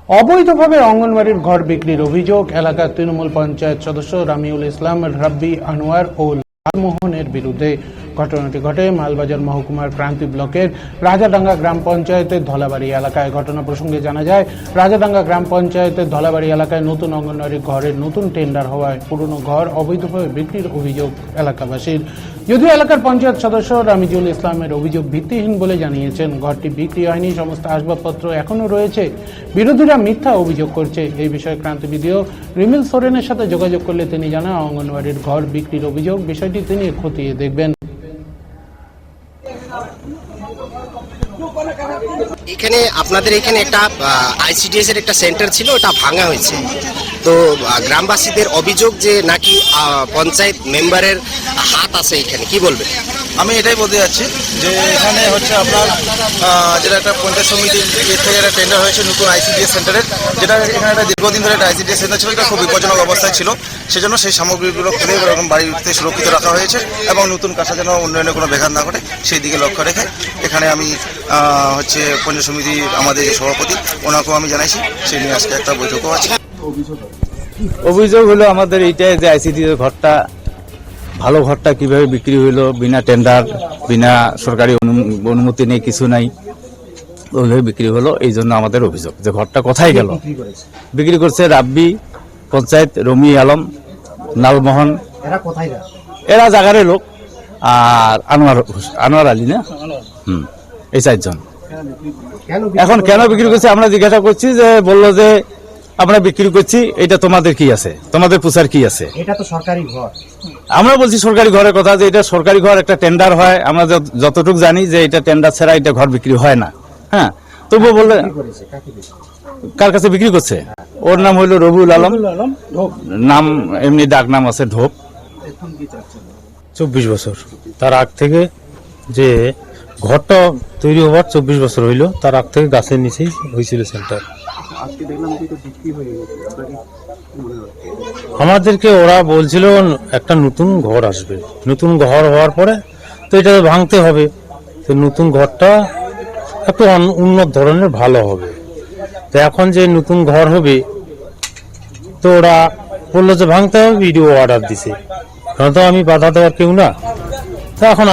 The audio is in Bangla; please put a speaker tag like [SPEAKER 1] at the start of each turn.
[SPEAKER 1] অবৈধভাবে অঙ্গনওয়াড়ির ঘর বিক্রির অভিযোগ এলাকার তৃণমূল পঞ্চায়েত সদস্য রামিউল ইসলাম, রাব্বি আনোয়ার ও লালমোহনের বিরুদ্ধে। ঘটনাটি ঘটে মালবাজার মহকুমার ক্রান্তি ব্লকের রাজাডাঙ্গা গ্রাম পঞ্চায়েতের ধলাবাড়ি এলাকায়। ঘটনা প্রসঙ্গে জানা যায়, রাজাডাঙ্গা গ্রাম পঞ্চায়েতের ধলাবাড়ি এলাকায় নতুন অঙ্গনওয়াড়ি ঘরের নতুন টেন্ডার হওয়ায় পুরনো ঘর অবৈধভাবে বিক্রির অভিযোগ এলাকাবাসীর। যদিও এলাকার পঞ্চায়েত সদস্য রামিউল ইসলামের অভিযোগ ভিত্তিহীন বলে জানিয়েছেন। ঘরটি বিক্রি হয়নি, সমস্ত আসবাবপত্র এখনও রয়েছে। বিরোধীরা মিথ্যা অভিযোগ করছে। এই বিষয়ে ক্রান্তি বিডিও রিমিল সোরেনের সাথে যোগাযোগ করলে তিনি জানান, অঙ্গনওয়াড়ির ঘর বিক্রির অভিযোগ, বিষয়টি তিনি খতিয়ে দেখবেন।
[SPEAKER 2] এখানে আপনাদের এখানে একটা আইসিডিএস এর একটা সেন্টার ছিল, ওটা ভাঙা হয়েছে। তো গ্রামবাসীদের অভিযোগ যে নাকি পঞ্চায়েত মেম্বারের হাত আছে এখানে, কি বলবেন?
[SPEAKER 3] আমি এটাই বলতে যাচ্ছি যে এখানে হচ্ছে আপনার যেটা একটা পঞ্চায়েত সমিতির থেকে একটা টেন্ডার হয়েছে নতুন আইসিডিএস সেন্টারের, যেটা এখানে একটা দীর্ঘদিন ধরে একটা আইসিডিএস সেন্টার ছিল, এটা খুব বিপজ্জনক অবস্থায় ছিল। সেজন্য সেই সামগ্রীগুলো খুলে এরকম বাড়িতে সুরক্ষিত রাখা হয়েছে এবং নতুন কাজটা যেন উন্নয়নে কোনো ব্যাঘাত না ঘটে সেই দিকে লক্ষ্য রেখে এখানে আমি হচ্ছে পঞ্চায়েত সমিতির আমাদের যে সভাপতি ওনাকেও আমি জানাইছি, সেই নিয়ে আজকে একটা বৈঠকও আছে।
[SPEAKER 4] অভিযোগ হলো আমাদের এইটাই যে আইসিডিএস ঘরটা, ভালো ঘরটা কিভাবে বিক্রি হইলো বিনা টেন্ডার, বিনা সরকারি অনুমতি নেই, কিছু নাই, ওইভাবে বিক্রি হলো। এই জন্য আমাদের অভিযোগ যে ঘরটা কোথায় গেল। বিক্রি করছে রাব্বি, পঞ্চায়েত রমি আলম, লালমোহন, এরা জাগারে লোক, আর আনোয়ার আলী না, এই চারজন। এখন কেন বিক্রি করছে আমরা জিজ্ঞাসা করছি, যে বললো যে আমরা বিক্রি করছি, এটা তোমাদের কি আছে, তোমাদের পুষার কি আছে?
[SPEAKER 5] এটা তো সরকারি ঘর।
[SPEAKER 4] আমরা বলছি সরকারি ঘরের কথা, যে এটা সরকারি ঘর, একটা টেন্ডার হয়, আমরা যতটুকু জানি যে এটা টেন্ডার ছাড়া এটা ঘর বিক্রি হয় না। হ্যাঁ, তবুও বললে কার কাছে বিক্রি করছে? ওর নাম হইলো রবিউল আলম, নাম এমনি ডাক নাম আছে ঢোপ।
[SPEAKER 6] 24 বছর তার আগ থেকে, যে ঘরটা তৈরি হওয়ার 24 বছর হইল, তার আগ থেকে গাছের নিচেই হয়েছিল সেন্টার। আমাদেরকে ওরা বলছিল একটা নতুন ঘর আসবে, নতুন ঘর হওয়ার পরে তো এটা ভাঙতে হবে, তো নতুন ঘরটা একটু উন্নত ধরনের ভালো হবে। তো এখন যে নতুন ঘর হবে, তো ওরা বললো যে ভাঙতে হবে, ভিডিও অর্ডার দিছে, কারণ তো আমি বাধা দেওয়ার কেউ না। তো এখন